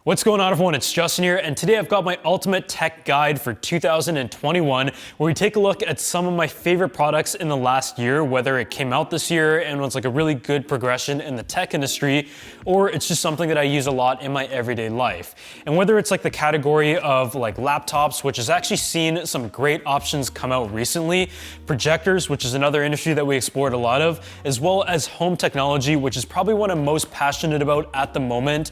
What's going on, everyone? It's Justin here, and today I've got my ultimate tech guide for 2021, where we take a look at some of my favorite products in the last year, whether it came out this year and was like a really good progression in the tech industry, or it's just something that I use a lot in my everyday life. And whether it's like the category of like laptops, which has actually seen some great options come out recently, projectors, which is another industry that we explored a lot of, as well as home technology, which is probably what I'm most passionate about at the moment.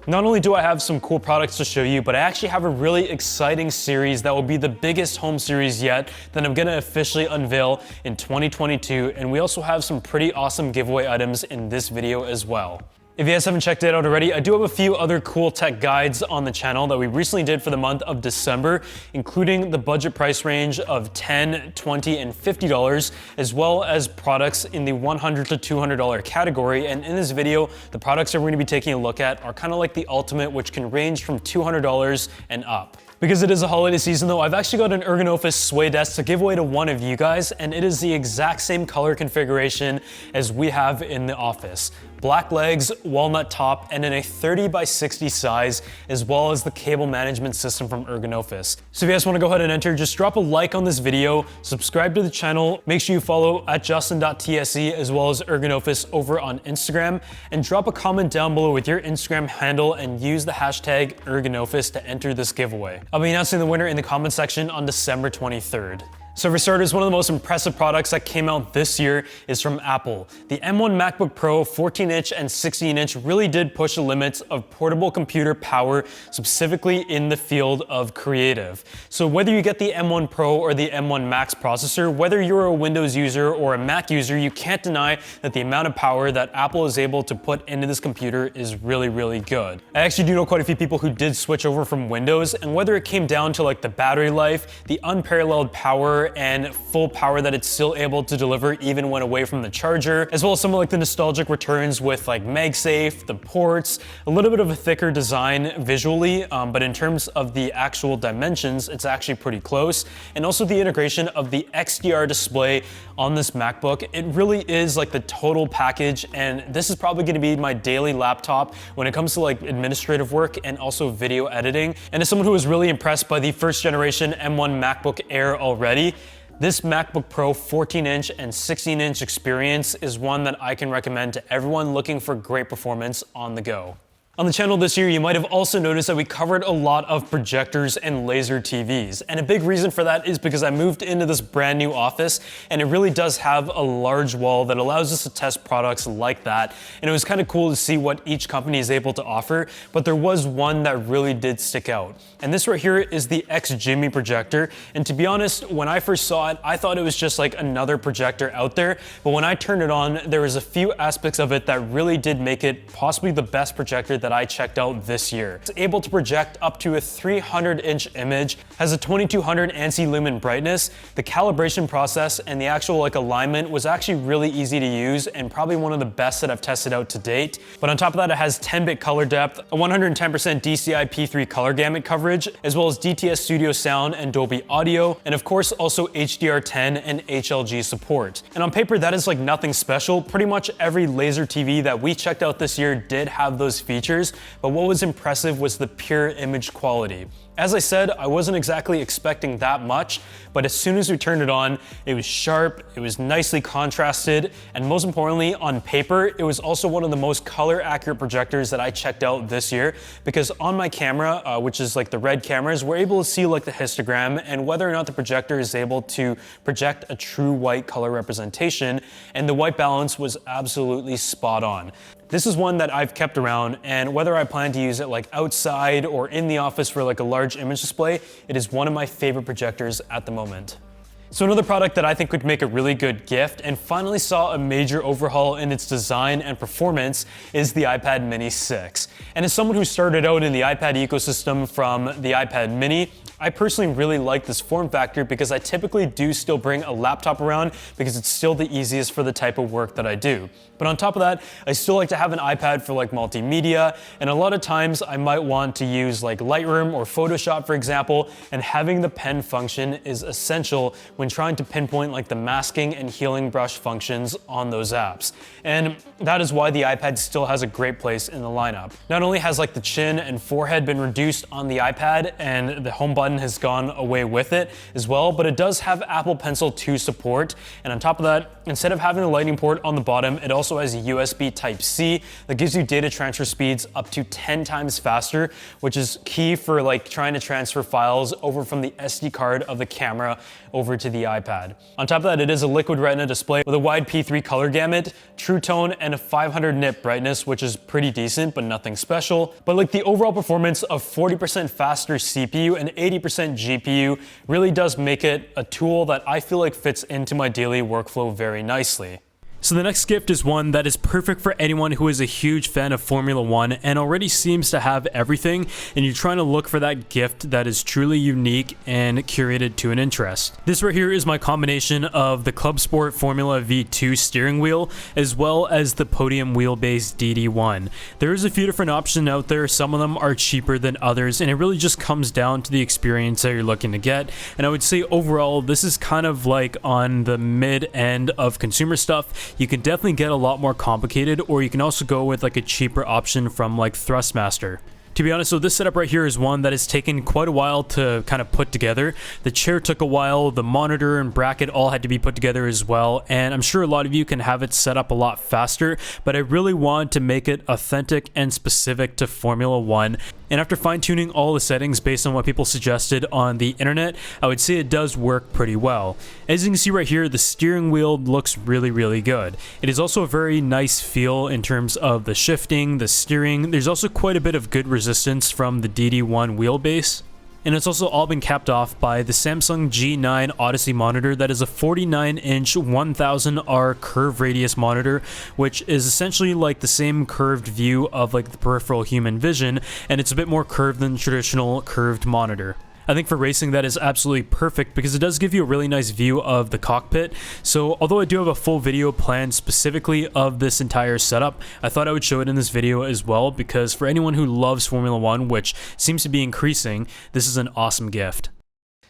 Not only do I have some cool products to show you, but I actually have a really exciting series that will be the biggest home series yet that I'm gonna officially unveil in 2022. And we also have some pretty awesome giveaway items in this video as well. If you guys haven't checked it out already, I do have a few other cool tech guides on the channel that we recently did for the month of December, including the budget price range of $10, $20, and $50, as well as products in the $100 to $200 category. And in this video, the products that we're gonna be taking a look at are kind of like the ultimate, which can range from $200 and up. Because it is a holiday season though, I've actually got an Ergonophis sway desk to give away to one of you guys, and it is the exact same color configuration as we have in the office. Black legs, walnut top, and in a 30 by 60 size, as well as the cable management system from Ergonophis. So if you guys wanna go ahead and enter, just drop a like on this video, subscribe to the channel, make sure you follow at justin.tse as well as Ergonophis over on Instagram, and drop a comment down below with your Instagram handle and use the hashtag Ergonophis to enter this giveaway. I'll be announcing the winner in the comment section on December 23rd. So for starters, one of the most impressive products that came out this year is from Apple. The M1 MacBook Pro 14-inch and 16-inch really did push the limits of portable computer power, specifically in the field of creative. So whether you get the M1 Pro or the M1 Max processor, whether you're a Windows user or a Mac user, you can't deny that the amount of power that Apple is able to put into this computer is really, really good. I actually do know quite a few people who did switch over from Windows, and whether it came down to like the battery life, the unparalleled power, and full power that it's still able to deliver even when away from the charger, as well as some of like the nostalgic returns with like MagSafe, the ports, a little bit of a thicker design visually, but in terms of the actual dimensions, it's actually pretty close. And also the integration of the XDR display on this MacBook, it really is like the total package, and this is probably gonna be my daily laptop when it comes to like administrative work and also video editing. And as someone who was really impressed by the first generation M1 MacBook Air already, this MacBook Pro 14-inch and 16-inch experience is one that I can recommend to everyone looking for great performance on the go. On the channel this year, you might have also noticed that we covered a lot of projectors and laser TVs. And a big reason for that is because I moved into this brand new office, and it really does have a large wall that allows us to test products like that. And it was kind of cool to see what each company is able to offer, but there was one that really did stick out. And this right here is the XGIMI projector. And to be honest, when I first saw it, I thought it was just like another projector out there. But when I turned it on, there was a few aspects of it that really did make it possibly the best projector that I checked out this year. It's able to project up to a 300-inch image, has a 2200 ANSI lumen brightness. The calibration process and the actual like alignment was actually really easy to use and probably one of the best that I've tested out to date. But on top of that, it has 10-bit color depth, a 110% DCI P3 color gamut coverage, as well as DTS Studio Sound and Dolby Audio, and of course also HDR10 and HLG support. And on paper, that is like nothing special. Pretty much every laser TV that we checked out this year did have those features. But what was impressive was the pure image quality. As I said, I wasn't exactly expecting that much, but as soon as we turned it on, it was sharp, it was nicely contrasted, and most importantly, on paper, it was also one of the most color accurate projectors that I checked out this year, because on my camera, which is like the red cameras, we're able to see like the histogram and whether or not the projector is able to project a true white color representation, and the white balance was absolutely spot on. This is one that I've kept around, and whether I plan to use it like outside or in the office for like a large image display, it is one of my favorite projectors at the moment. So another product that I think would make a really good gift and finally saw a major overhaul in its design and performance is the iPad Mini 6. And as someone who started out in the iPad ecosystem from the iPad Mini, I personally really like this form factor because I typically do still bring a laptop around because it's still the easiest for the type of work that I do. But on top of that, I still like to have an iPad for like multimedia, and a lot of times I might want to use like Lightroom or Photoshop, for example, and having the pen function is essential when trying to pinpoint like the masking and healing brush functions on those apps. And that is why the iPad still has a great place in the lineup. Not only has like the chin and forehead been reduced on the iPad and the home button has gone away with it as well, but it does have Apple Pencil 2 support. And on top of that, instead of having a lightning port on the bottom, it also has a USB Type-C that gives you data transfer speeds up to 10 times faster, which is key for like trying to transfer files over from the SD card of the camera over to the iPad. On top of that, it is a liquid retina display with a wide P3 color gamut, true tone, and a 500 nit brightness, which is pretty decent, but nothing special. But like the overall performance of 40% faster CPU and 80% GPU really does make it a tool that I feel like fits into my daily workflow very nicely. So the next gift is one that is perfect for anyone who is a huge fan of Formula One and already seems to have everything, and you're trying to look for that gift that is truly unique and curated to an interest. This right here is my combination of the Club Sport Formula V2 steering wheel as well as the Podium Wheelbase DD1. There is a few different options out there. Some of them are cheaper than others, and it really just comes down to the experience that you're looking to get. And I would say overall, this is kind of like on the mid end of consumer stuff. You can definitely get a lot more complicated, or you can also go with like a cheaper option from like Thrustmaster. To be honest, so this setup right here is one that has taken quite a while to kind of put together. The chair took a while, the monitor and bracket all had to be put together as well, and I'm sure a lot of you can have it set up a lot faster, but I really wanted to make it authentic and specific to Formula One. And after fine-tuning all the settings based on what people suggested on the internet, I would say it does work pretty well. As you can see right here, the steering wheel looks really, really good. It is also a very nice feel in terms of the shifting, the steering. There's also quite a bit of good resistance from the DD1 wheelbase. And it's also all been capped off by the Samsung G9 Odyssey monitor that is a 49-inch 1000R curve radius monitor, which is essentially like the same curved view of like the peripheral human vision, and it's a bit more curved than traditional curved monitor. I think for racing that is absolutely perfect because it does give you a really nice view of the cockpit. So although I do have a full video planned specifically of this entire setup, I thought I would show it in this video as well because for anyone who loves Formula One, which seems to be increasing, this is an awesome gift.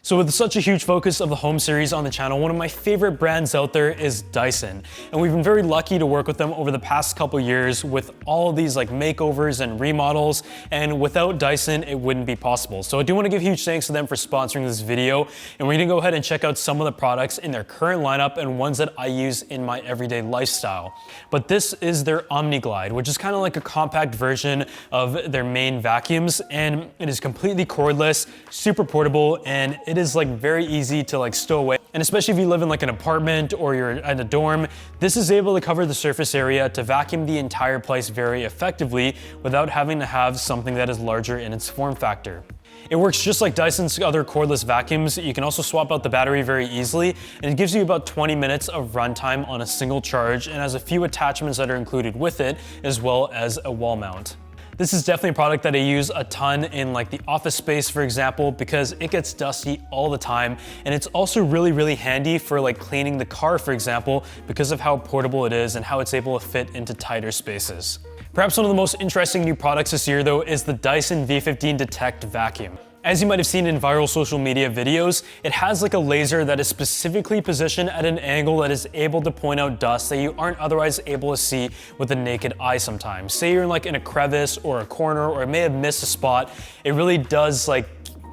So with such a huge focus of the home series on the channel, one of my favorite brands out there is Dyson. And we've been very lucky to work with them over the past couple years with all of these like makeovers and remodels. And without Dyson, it wouldn't be possible. So I do want to give huge thanks to them for sponsoring this video. And we're gonna go ahead and check out some of the products in their current lineup and ones that I use in my everyday lifestyle. But this is their OmniGlide, which is kind of like a compact version of their main vacuums. And it is completely cordless, super portable, and it is like very easy to like stow away. And especially if you live in like an apartment or you're in a dorm, this is able to cover the surface area to vacuum the entire place very effectively without having to have something that is larger in its form factor. It works just like Dyson's other cordless vacuums. You can also swap out the battery very easily, and it gives you about 20 minutes of runtime on a single charge and has a few attachments that are included with it, as well as a wall mount. This is definitely a product that I use a ton in like the office space, for example, because it gets dusty all the time. And it's also really, really handy for like cleaning the car, for example, because of how portable it is and how it's able to fit into tighter spaces. Perhaps one of the most interesting new products this year though is the Dyson V15 Detect Vacuum. As you might have seen in viral social media videos, it has like a laser that is specifically positioned at an angle that is able to point out dust that you aren't otherwise able to see with the naked eye sometimes. Say you're like in a crevice or a corner or it may have missed a spot, it really does like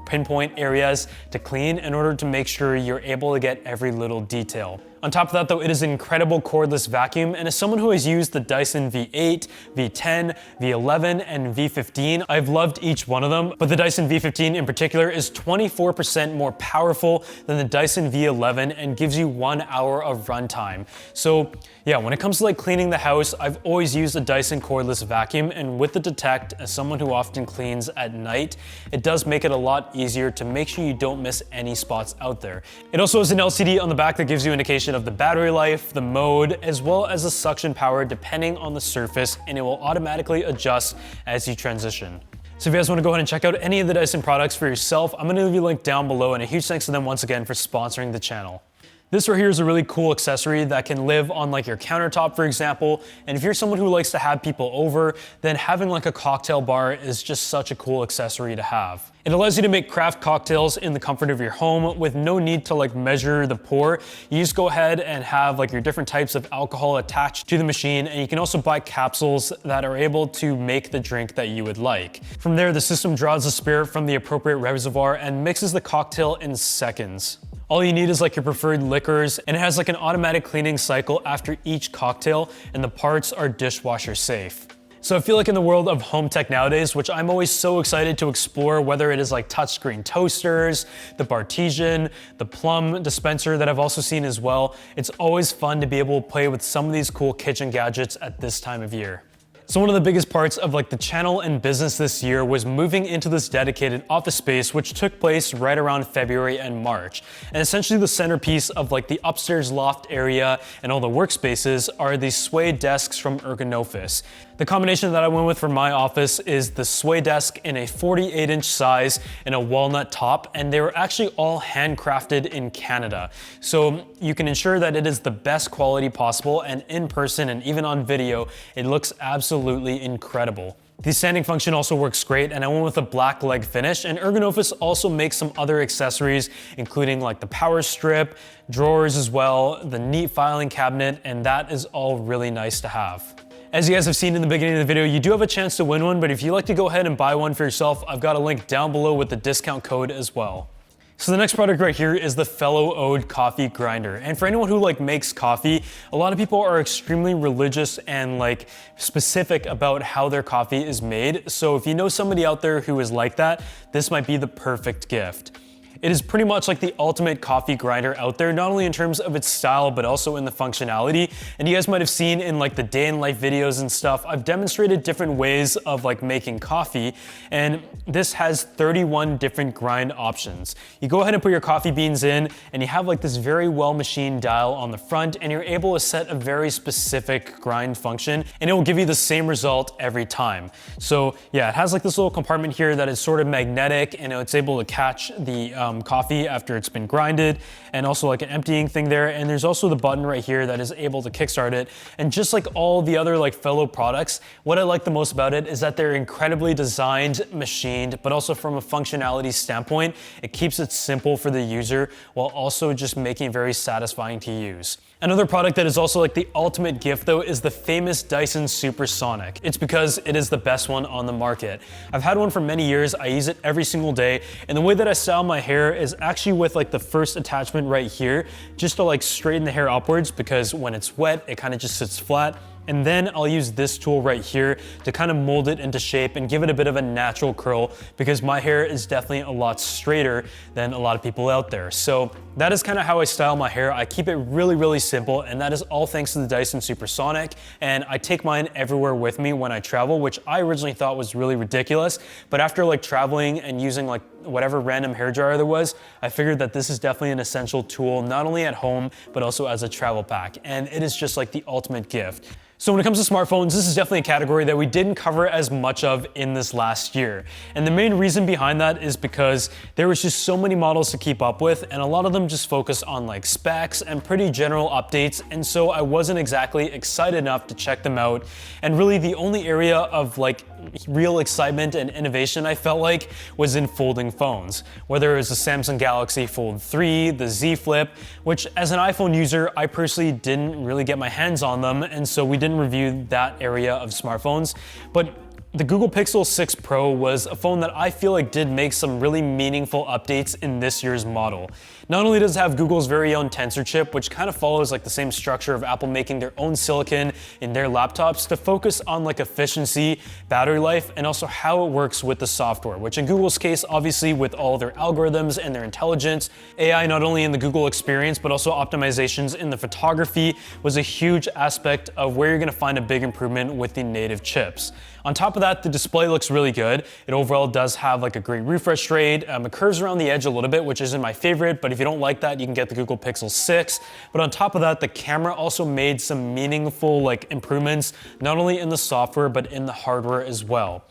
pinpoint areas to clean in order to make sure you're able to get every little detail. On top of that though, it is an incredible cordless vacuum, and as someone who has used the Dyson V8, V10, V11, and V15, I've loved each one of them, but the Dyson V15 in particular is 24% more powerful than the Dyson V11 and gives you 1 hour of runtime. So yeah, when it comes to like cleaning the house, I've always used a Dyson cordless vacuum, and with the Detect, as someone who often cleans at night, it does make it a lot easier to make sure you don't miss any spots out there. It also has an LCD on the back that gives you indication of the battery life, the mode, as well as the suction power depending on the surface, and it will automatically adjust as you transition. So if you guys want to go ahead and check out any of the Dyson products for yourself, I'm going to leave you a link down below, and a huge thanks to them once again for sponsoring the channel. This right here is a really cool accessory that can live on like your countertop, for example. And if you're someone who likes to have people over, then having like a cocktail bar is just such a cool accessory to have. It allows you to make craft cocktails in the comfort of your home with no need to like measure the pour. You just go ahead and have like your different types of alcohol attached to the machine, and you can also buy capsules that are able to make the drink that you would like. From there, the system draws the spirit from the appropriate reservoir and mixes the cocktail in seconds. All you need is like your preferred liquors, and it has like an automatic cleaning cycle after each cocktail, and the parts are dishwasher safe. So I feel like in the world of home tech nowadays, which I'm always so excited to explore, whether it is like touchscreen toasters, the Bartesian, the Plum dispenser that I've also seen as well, it's always fun to be able to play with some of these cool kitchen gadgets at this time of year. So one of the biggest parts of like the channel and business this year was moving into this dedicated office space, which took place right around February and March. And essentially the centerpiece of like the upstairs loft area and all the workspaces are these sway desks from Ergonophis. The combination that I went with for my office is the sway desk in a 48-inch size and a walnut top, and they were actually all handcrafted in Canada. So you can ensure that it is the best quality possible, and in person and even on video, it looks absolutely incredible. The sanding function also works great, and I went with a black leg finish, and Ergonophis also makes some other accessories, including like the power strip, drawers as well, the neat filing cabinet, and that is all really nice to have. As you guys have seen in the beginning of the video, you do have a chance to win one, but if you'd like to go ahead and buy one for yourself, I've got a link down below with the discount code as well. So the next product right here is the Fellow Ode coffee grinder. And for anyone who like makes coffee, a lot of people are extremely religious and like specific about how their coffee is made. So if you know somebody out there who is like that, this might be the perfect gift. It is pretty much like the ultimate coffee grinder out there, not only in terms of its style, but also in the functionality. And you guys might have seen in like the day in life videos and stuff, I've demonstrated different ways of like making coffee. And this has 31 different grind options. You go ahead and put your coffee beans in, and you have like this very well machined dial on the front, and you're able to set a very specific grind function, and it will give you the same result every time. So yeah, it has like this little compartment here that is sort of magnetic, and it's able to catch the coffee after it's been grinded, and also like an emptying thing there. And there's also the button right here that is able to kickstart it. And just like all the other like Fellow products, what I like the most about it is that they're incredibly designed, machined, but also from a functionality standpoint, it keeps it simple for the user while also just making it very satisfying to use. Another product that is also like the ultimate gift though is the famous Dyson Supersonic. It's because it is the best one on the market. I've had one for many years, I use it every single day, and the way that I style my hair is actually with like the first attachment right here, just to like straighten the hair upwards, because when it's wet, it kind of just sits flat. And then I'll use this tool right here to kind of mold it into shape and give it a bit of a natural curl, because my hair is definitely a lot straighter than a lot of people out there. So that is kind of how I style my hair. I keep it really, really simple, and that is all thanks to the Dyson Supersonic. And I take mine everywhere with me when I travel, which I originally thought was really ridiculous. But after like traveling and using like whatever random hair dryer there was, I figured that this is definitely an essential tool, not only at home, but also as a travel pack. And it is just like the ultimate gift. So when it comes to smartphones, this is definitely a category that we didn't cover as much of in this last year. And the main reason behind that is because there was just so many models to keep up with, and a lot of them just focus on like specs and pretty general updates, and so I wasn't exactly excited enough to check them out. And really the only area of like real excitement and innovation I felt like was in folding phones. Whether it was the Samsung Galaxy Fold 3, the Z Flip, which as an iPhone user, I personally didn't really get my hands on them, and so we didn't review that area of smartphones. But the Google Pixel 6 Pro was a phone that I feel like did make some really meaningful updates in this year's model. Not only does it have Google's very own Tensor chip, which kind of follows like the same structure of Apple making their own silicon in their laptops to focus on like efficiency, battery life, and also how it works with the software, which in Google's case, obviously with all their algorithms and their intelligence, AI not only in the Google experience, but also optimizations in the photography was a huge aspect of where you're gonna find a big improvement with the native chips. On top of that, the display looks really good. It overall does have like a great refresh rate. It curves around the edge a little bit, which isn't my favorite, but if you don't like that, you can get the Google Pixel 6. But on top of that, the camera also made some meaningful like improvements, not only in the software, but in the hardware as well.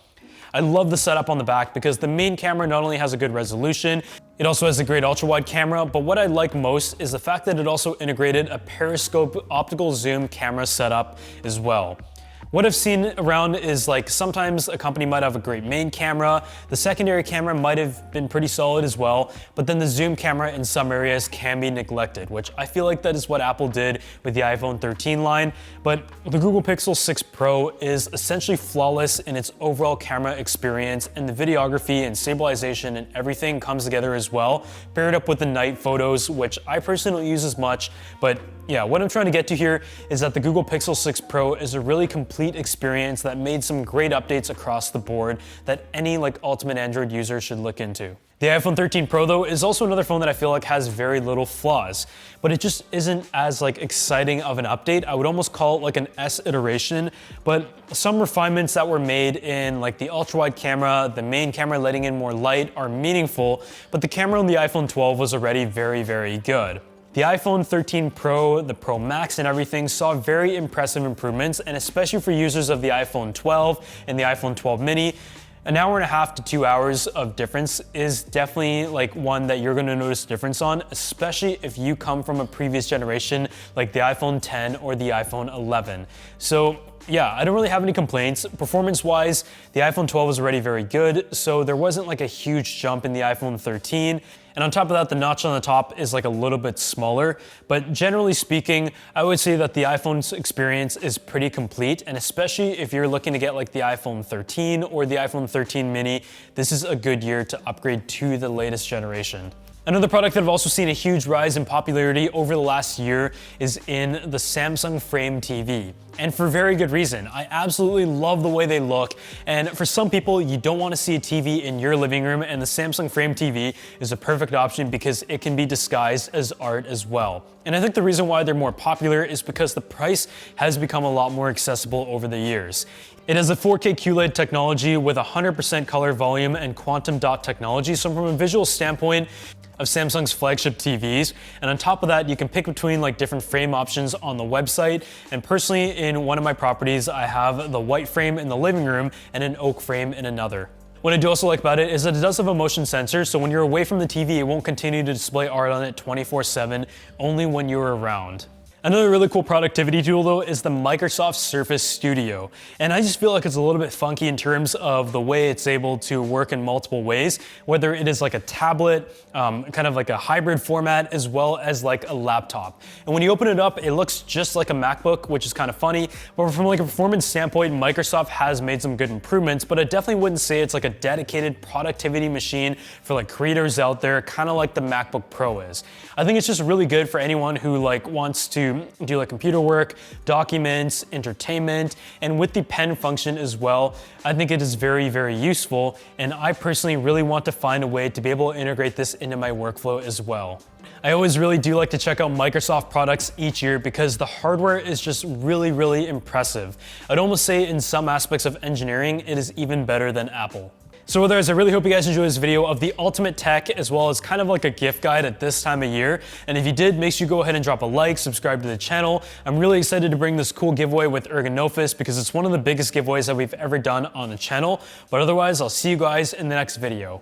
I love the setup on the back because the main camera not only has a good resolution, it also has a great ultra-wide camera, but what I like most is the fact that it also integrated a periscope optical zoom camera setup as well. What I've seen around is like sometimes a company might have a great main camera, the secondary camera might have been pretty solid as well, but then the zoom camera in some areas can be neglected, which I feel like that is what Apple did with the iPhone 13 line. But the Google Pixel 6 Pro is essentially flawless in its overall camera experience, and the videography and stabilization and everything comes together as well, paired up with the night photos, which I personally don't use as much, but yeah, what I'm trying to get to here is that the Google Pixel 6 Pro is a really complete experience that made some great updates across the board that any like ultimate Android user should look into. The iPhone 13 Pro though is also another phone that I feel like has very little flaws, but it just isn't as like exciting of an update. I would almost call it like an S iteration, but some refinements that were made in like the ultra wide camera, the main camera letting in more light are meaningful, but the camera on the iPhone 12 was already very, very good. The iPhone 13 Pro, the Pro Max and everything saw very impressive improvements, and especially for users of the iPhone 12 and the iPhone 12 mini, an hour and a half to 2 hours of difference is definitely like one that you're gonna notice a difference on, especially if you come from a previous generation like the iPhone 10 or the iPhone 11. So yeah, I don't really have any complaints. Performance-wise, the iPhone 12 was already very good, so there wasn't like a huge jump in the iPhone 13. And on top of that, the notch on the top is like a little bit smaller. But generally speaking, I would say that the iPhone's experience is pretty complete. And especially if you're looking to get like the iPhone 13 or the iPhone 13 mini, this is a good year to upgrade to the latest generation. Another product that I've also seen a huge rise in popularity over the last year is in the Samsung Frame TV. And for very good reason. I absolutely love the way they look. And for some people, you don't want to see a TV in your living room, and the Samsung Frame TV is a perfect option because it can be disguised as art as well. And I think the reason why they're more popular is because the price has become a lot more accessible over the years. It has a 4K QLED technology with 100% color volume and quantum dot technology. So from a visual standpoint of Samsung's flagship TVs, and on top of that, you can pick between like different frame options on the website. And personally, in one of my properties, I have the white frame in the living room and an oak frame in another. What I do also like about it is that it does have a motion sensor, so when you're away from the TV, it won't continue to display art on it 24/7, only when you're around. Another really cool productivity tool though is the Microsoft Surface Studio. And I just feel like it's a little bit funky in terms of the way it's able to work in multiple ways, whether it is like a tablet, kind of like a hybrid format, as well as like a laptop. And when you open it up, it looks just like a MacBook, which is kind of funny, but from like a performance standpoint, Microsoft has made some good improvements, but I definitely wouldn't say it's like a dedicated productivity machine for like creators out there, kind of like the MacBook Pro is. I think it's just really good for anyone who like wants to do like computer work, documents, entertainment, and with the pen function as well, I think it is very, very useful. And I personally really want to find a way to be able to integrate this into my workflow as well. I always really do like to check out Microsoft products each year because the hardware is just really, really impressive. I'd almost say in some aspects of engineering, it is even better than Apple. So others, I really hope you guys enjoyed this video of the ultimate tech, as well as kind of like a gift guide at this time of year. And if you did, make sure you go ahead and drop a like, subscribe to the channel. I'm really excited to bring this cool giveaway with Ergonophis because it's one of the biggest giveaways that we've ever done on the channel. But otherwise, I'll see you guys in the next video.